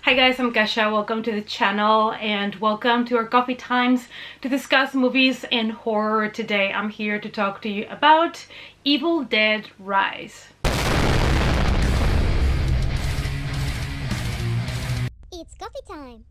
Hi guys, I'm Kasha. Welcome to the channel and welcome to our coffee times to discuss movies and horror. Today I'm here to talk to you about Evil Dead Rise. It's coffee time.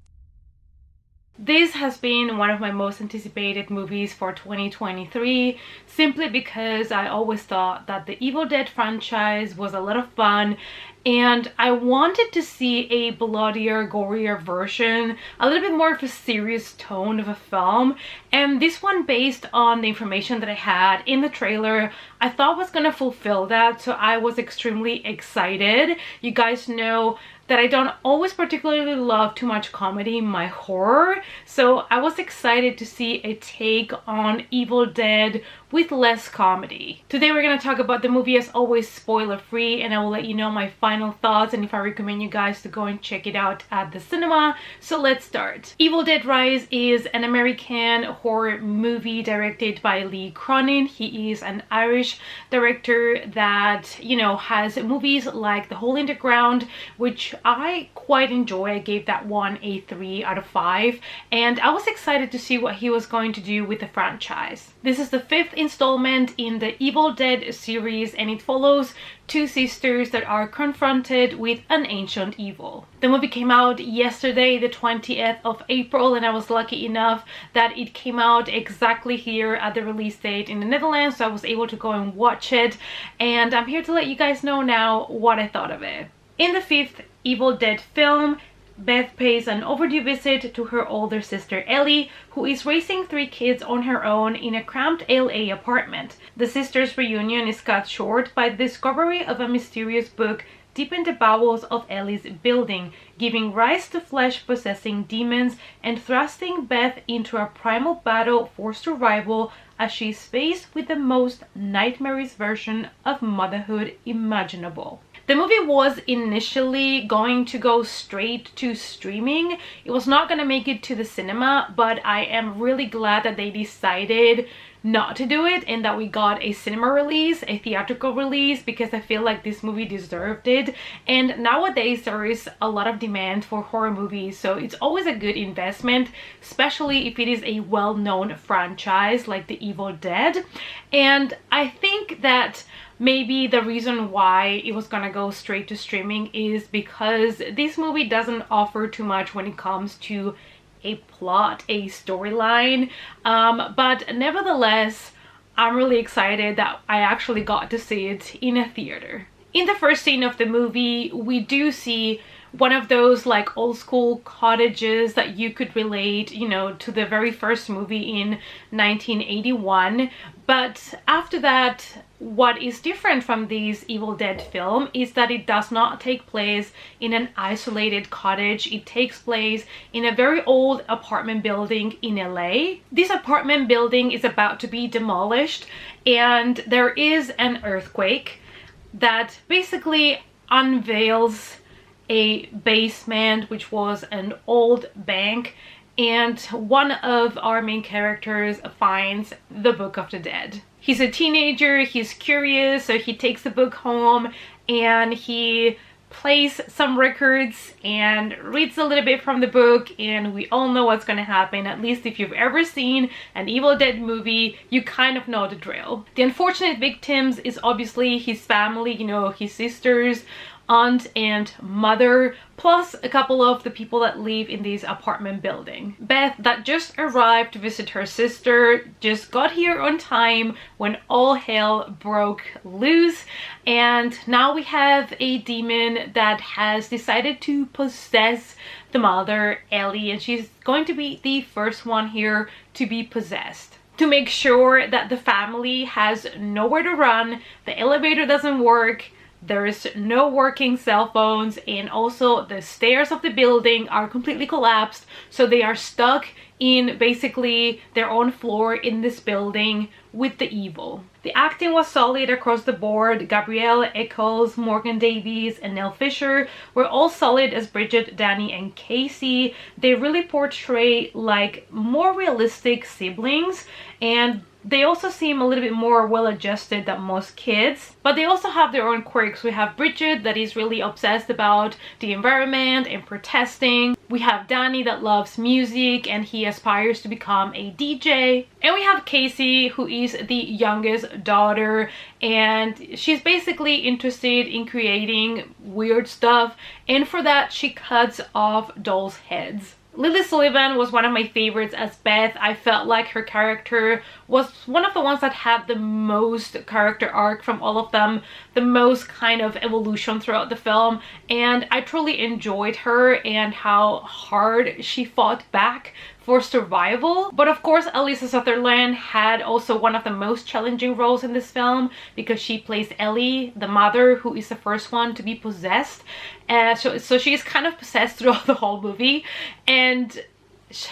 This has been one of my most anticipated movies for 2023 simply because I always thought that the Evil Dead franchise was a lot of fun and I wanted to see a bloodier, gorier version, a little bit more of a serious tone of a film, and this one, based on the information that I had in the trailer, I thought was gonna fulfill that, so I was extremely excited. You guys know that I don't always particularly love too much comedy in my horror, so I was excited to see a take on Evil Dead with less comedy. Today we're going to talk about the movie, as always spoiler free, and I will let you know my final thoughts and if I recommend you guys to go and check it out at the cinema. So let's start. Evil Dead Rise is an American horror movie directed by Lee Cronin. He is an Irish director that, you know, has movies like The Hole in the Ground, which I quite enjoy. I gave that one a 3 out of 5, and I was excited to see what he was going to do with the franchise. This is the 5th installment in the Evil Dead series, and it follows two sisters that are confronted with an ancient evil. The movie came out yesterday, the 20th of April, and I was lucky enough that it came out exactly here at the release date in the Netherlands, so I was able to go and watch it, and I'm here to let you guys know now what I thought of it. In the 5th Evil Dead film, Beth pays an overdue visit to her older sister Ellie, who is raising 3 kids on her own in a cramped LA apartment. The sisters' reunion is cut short by the discovery of a mysterious book deep in the bowels of Ellie's building, giving rise to flesh-possessing demons and thrusting Beth into a primal battle for survival as she is faced with the most nightmarish version of motherhood imaginable. The movie was initially going to go straight to streaming. It was not going to make it to the cinema, but I am really glad that they decided not to do it and that we got a cinema release, a theatrical release, because I feel like this movie deserved it. And nowadays there is a lot of demand for horror movies, so it's always a good investment, especially if it is a well-known franchise like The Evil Dead. And I think that maybe the reason why it was gonna go straight to streaming is because this movie doesn't offer too much when it comes to a plot, a storyline, but nevertheless I'm really excited that I actually got to see it in a theater. In the first scene of the movie, we do see one of those like old school cottages that you could relate, you know, to the very first movie in 1981. But after that, what is different from this Evil Dead film is that it does not take place in an isolated cottage. It takes place in a very old apartment building in LA. This apartment building is about to be demolished, and there is an earthquake that basically unveils a basement, which was an old bank, and one of our main characters finds the Book of the Dead. He's a teenager, he's curious, so he takes the book home and he plays some records and reads a little bit from the book, and we all know what's gonna happen. At least if you've ever seen an Evil Dead movie, you kind of know the drill. The unfortunate victims is obviously his family, you know, his sisters, aunt and mother, plus a couple of the people that live in this apartment building. Beth, that just arrived to visit her sister, just got here on time when all hell broke loose, and now we have a demon that has decided to possess the mother, Ellie, and she's going to be the first one here to be possessed. To make sure that the family has nowhere to run, the elevator doesn't work, there is no working cell phones, and also the stairs of the building are completely collapsed, so they are stuck in basically their own floor in this building with the evil. The acting was solid across the board. Gabrielle Eccles, Morgan Davies, and Nell Fisher were all solid as Bridget, Danny, and Casey. They really portray like more realistic siblings, and They also seem a little bit more well-adjusted than most kids, but they also have their own quirks. We have Bridget that is really obsessed about the environment and protesting. We have Danny that loves music and he aspires to become a DJ. And we have Casey, who is the youngest daughter, and she's basically interested in creating weird stuff, and for that she cuts off dolls' heads. Lily Sullivan was one of my favorites as Beth. I felt like her character was one of the ones that had the most character arc from all of them, the most kind of evolution throughout the film, and I truly enjoyed her and how hard she fought back for survival. But of course, Alyssa Sutherland had also one of the most challenging roles in this film because she plays Ellie, the mother, who is the first one to be possessed. So she's kind of possessed throughout the whole movie, and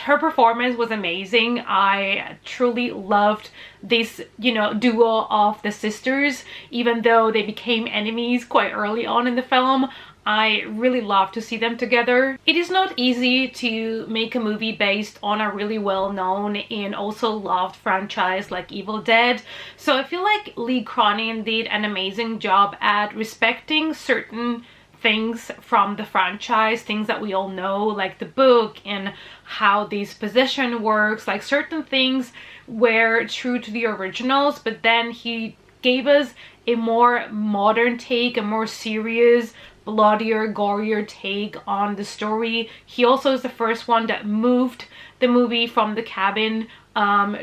her performance was amazing. I truly loved this, you know, duo of the sisters. Even though they became enemies quite early on in the film, I really love to see them together. It is not easy to make a movie based on a really well-known and also loved franchise like Evil Dead. So I feel like Lee Cronin did an amazing job at respecting certain things from the franchise, things that we all know, like the book and how this possession works. Like certain things were true to the originals, but then he gave us a more modern take, a more serious, bloodier, gorier take on the story. He also is the first one that moved the movie from the cabin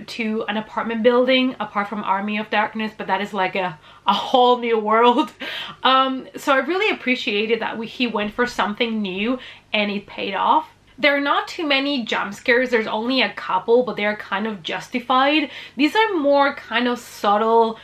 to an apartment building, apart from Army of Darkness, but that is like a whole new world. So I really appreciated that he went for something new and it paid off. There are not too many jump scares, there's only a couple, but they're kind of justified. These are more kind of subtle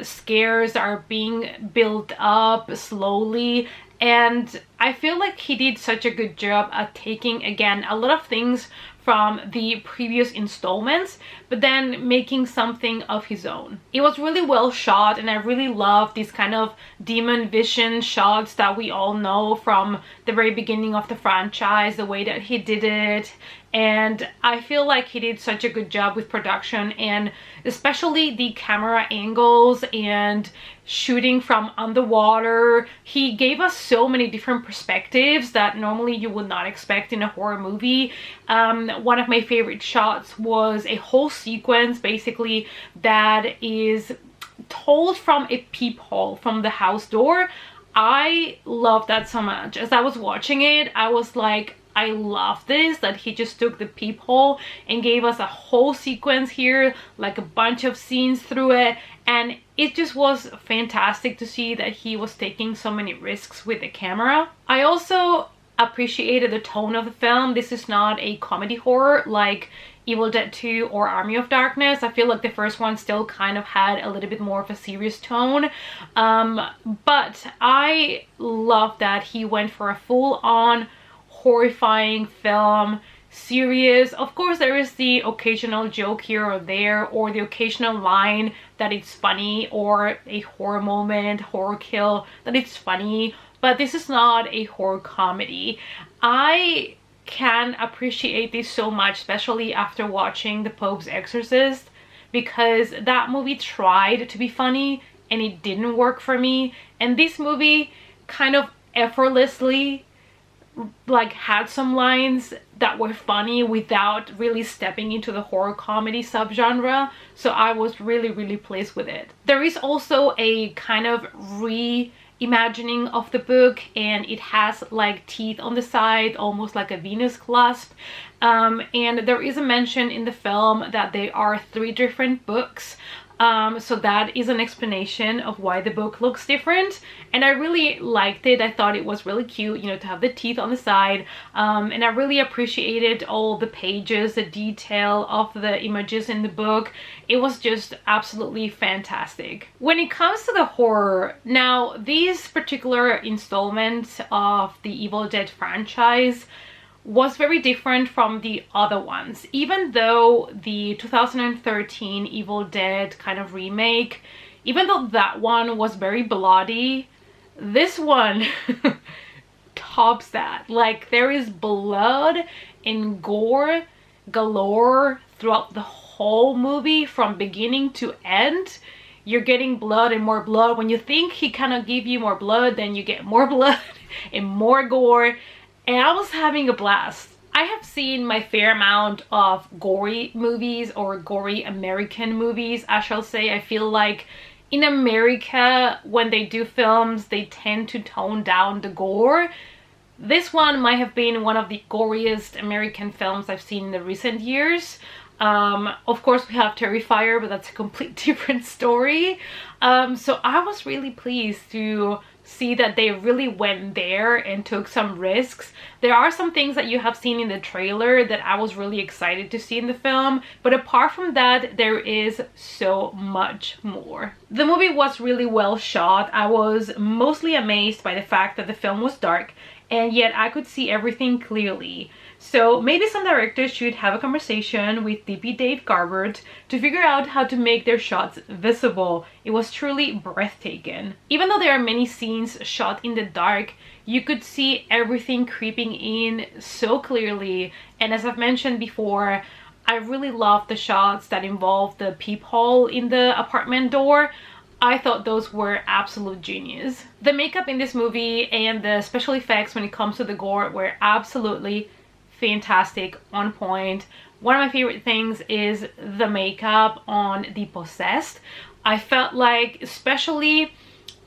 scares that are being built up slowly, and I feel like he did such a good job at taking, again, a lot of things from the previous installments, but then making something of his own. It was really well shot, and I really love these kind of demon vision shots that we all know from the very beginning of the franchise, the way that he did it. And I feel like he did such a good job with production, and especially the camera angles and shooting from underwater. He gave us so many different perspectives that normally you would not expect in a horror movie. One of my favorite shots was a whole sequence basically that is told from a peephole from the house door. I love that so much. As I was watching it, I was like, I love this, that he just took the peephole and gave us a whole sequence here, like a bunch of scenes through it, and it just was fantastic to see that he was taking so many risks with the camera. I also appreciated the tone of the film. This is not a comedy horror like Evil Dead 2 or Army of Darkness. I feel like the first one still kind of had a little bit more of a serious tone, but I love that he went for a full-on horrifying film, serious. Of course, there is the occasional joke here or there, or the occasional line that it's funny, or a horror moment, horror kill that it's funny, but this is not a horror comedy. I can appreciate this so much, especially after watching The Pope's Exorcist, because that movie tried to be funny and it didn't work for me, and this movie kind of effortlessly like had some lines that were funny without really stepping into the horror comedy subgenre. So I was really pleased with it. There is also a kind of reimagining of the book, and it has like teeth on the side, almost like a Venus clasp, and there is a mention in the film that there are 3 different books. So that is an explanation of why the book looks different, and I really liked it. I thought it was really cute, you know, to have the teeth on the side, and I really appreciated all the pages, the detail of the images in the book. It was just absolutely fantastic. When it comes to the horror, now these particular installments of the Evil Dead franchise was very different from the other ones. Even though the 2013 Evil Dead kind of remake, even though that one was very bloody, this one tops that. Like, there is blood and gore galore throughout the whole movie from beginning to end. You're getting blood and more blood. When you think he kind of give you more blood, then you get more blood and more gore. And I was having a blast. I have seen my fair amount of gory movies, or gory American movies, I shall say. I feel like in America, when they do films, they tend to tone down the gore. This one might have been one of the goriest American films I've seen in the recent years. Of course, we have Terrifier, but that's a complete different story. So I was really pleased to see that they really went there and took some risks. There are some things that you have seen in the trailer that I was really excited to see in the film, but apart from that, there is so much more. The movie was really well shot. I was mostly amazed by the fact that the film was dark, and yet I could see everything clearly. So maybe some directors should have a conversation with DP Dave Garbert to figure out how to make their shots visible. It was truly breathtaking. Even though there are many scenes shot in the dark, you could see everything creeping in so clearly. And as I've mentioned before, I really love the shots that involve the peephole in the apartment door. I thought those were absolute genius. The makeup in this movie and the special effects when it comes to the gore were absolutely fantastic, on point. One of my favorite things is the makeup on the possessed. I felt like, especially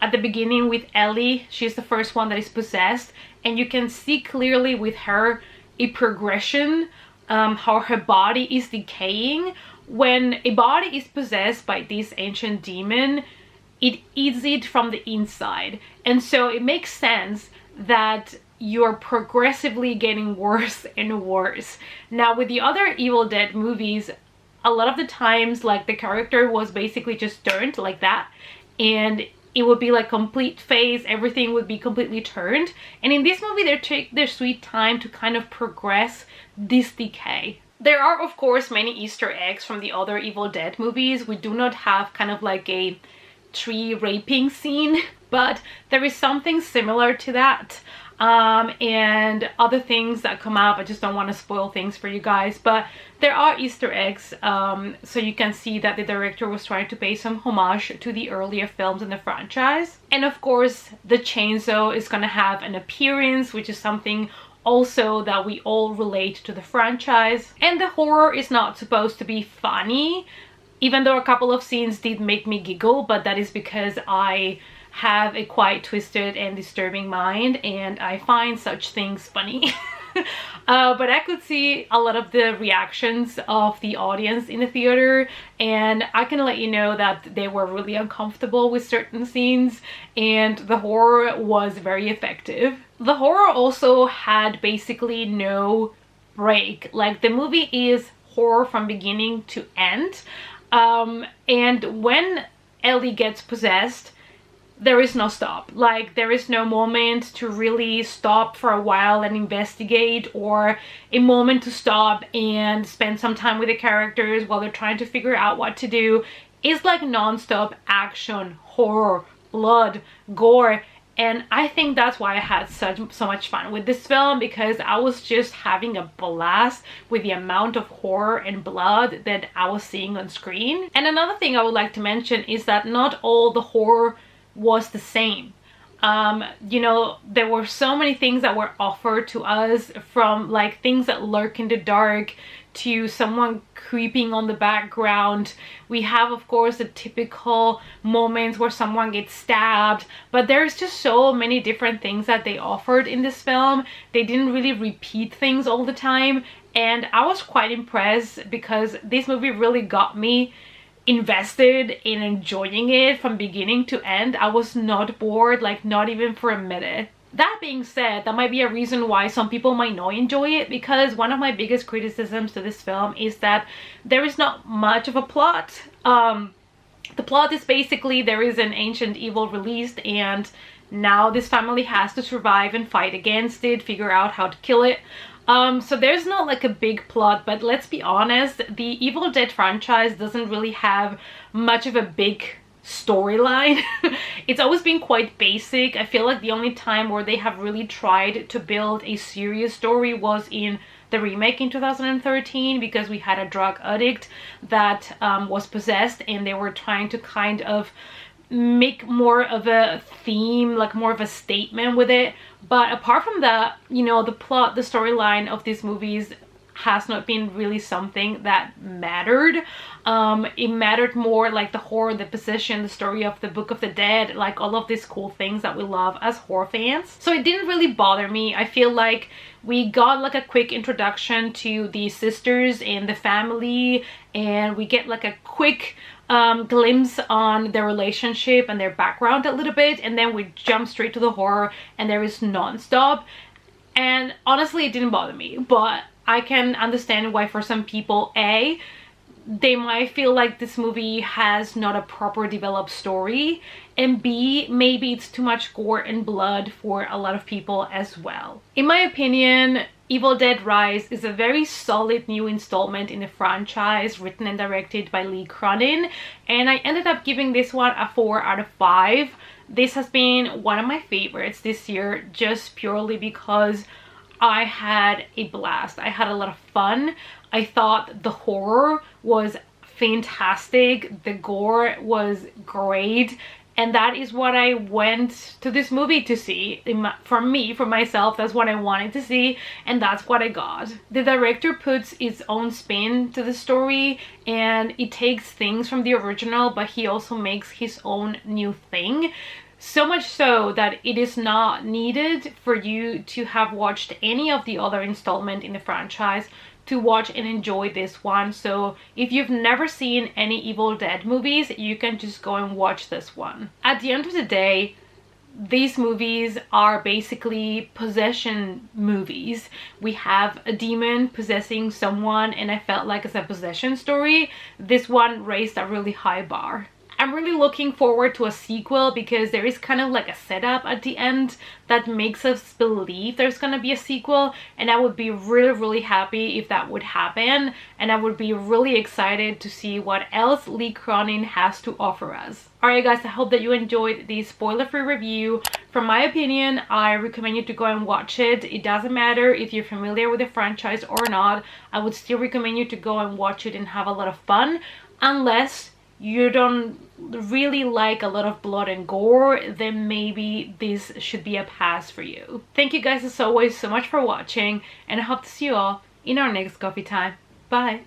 at the beginning with Ellie, she's the first one that is possessed, and you can see clearly with her a progression, how her body is decaying. When a body is possessed by this ancient demon, it eats it from the inside, and so it makes sense that you're progressively getting worse and worse. Now, with the other Evil Dead movies, a lot of the times, like, the character was basically just turned like that, and it would be like complete phase, everything would be completely turned. And in this movie, they take their sweet time to kind of progress this decay. There are, of course, many Easter eggs from the other Evil Dead movies. We do not have kind of like a tree raping scene, but there is something similar to that. And other things that come up. I just don't want to spoil things for you guys, but there are Easter eggs, so you can see that the director was trying to pay some homage to the earlier films in the franchise. And of course, the chainsaw is gonna have an appearance, which is something also that we all relate to the franchise. And the horror is not supposed to be funny, even though a couple of scenes did make me giggle, but that is because I have a quite twisted and disturbing mind, and I find such things funny. But I could see a lot of the reactions of the audience in the theater, and I can let you know that they were really uncomfortable with certain scenes, and the horror was very effective. The horror also had basically no break. Like, the movie is horror from beginning to end, and when Ellie gets possessed, there is no stop. Like, there is no moment to really stop for a while and investigate, or a moment to stop and spend some time with the characters while they're trying to figure out what to do. It's like non-stop action, horror, blood, gore, and I think that's why I had so much fun with this film, because I was just having a blast with the amount of horror and blood that I was seeing on screen. And another thing I would like to mention is that not all the horror was the same. You know, there were so many things that were offered to us, from like things that lurk in the dark to someone creeping on the background. We have, of course, the typical moments where someone gets stabbed, but there's just so many different things that they offered in this film. They didn't really repeat things all the time, and I was quite impressed because this movie really got me invested in enjoying it from beginning to end. I was not bored, like not even for a minute. That being said, that might be a reason why some people might not enjoy it, because one of my biggest criticisms to this film is that there is not much of a plot. The plot is basically there is an ancient evil released, and now this family has to survive and fight against it, figure out how to kill it. So there's not like a big plot, but let's be honest, the Evil Dead franchise doesn't really have much of a big storyline. It's always been quite basic. I feel like the only time where they have really tried to build a serious story was in the remake in 2013, because we had a drug addict that was possessed, and they were trying to kind of make more of a theme, like more of a statement with it. But apart from that, you know, the plot, the storyline of these movies has not been really something that mattered. It mattered more like the horror, the possession, the story of the Book of the Dead, like all of these cool things that we love as horror fans. So it didn't really bother me. I feel like we got like a quick introduction to the sisters and the family, and we get like a quick glimpse on their relationship and their background a little bit, and then we jump straight to the horror, and there is non-stop. And honestly, it didn't bother me, but I can understand why for some people, A, they might feel like this movie has not a proper developed story, and B, maybe it's too much gore and blood for a lot of people as well. In my opinion, Evil Dead Rise is a very solid new installment in the franchise, written and directed by Lee Cronin, and I ended up giving this one a 4 out of 5. This has been one of my favorites this year, just purely because I had a blast. I had a lot of fun. I thought the horror was fantastic. The gore was great. And that is what I went to this movie to see. For me, for myself, that's what I wanted to see, and that's what I got. The director puts its own spin to the story, and it takes things from the original, but he also makes his own new thing. So much so that it is not needed for you to have watched any of the other installment in the franchise to watch and enjoy this one. So if you've never seen any Evil Dead movies, you can just go and watch this one. At the end of the day, these movies are basically possession movies. We have a demon possessing someone, and I felt like as a possession story, this one raised a really high bar. I'm really looking forward to a sequel, because there is kind of like a setup at the end that makes us believe there's gonna be a sequel, and I would be really happy if that would happen, and I would be really excited to see what else Lee Cronin has to offer us. Alright guys, I hope that you enjoyed the spoiler-free review. From my opinion, I recommend you to go and watch it. It doesn't matter if you're familiar with the franchise or not. I would still recommend you to go and watch it and have a lot of fun, unless you don't really like a lot of blood and gore, then maybe this should be a pass for you. Thank you guys as always so much for watching, and I hope to see you all in our next coffee time. Bye!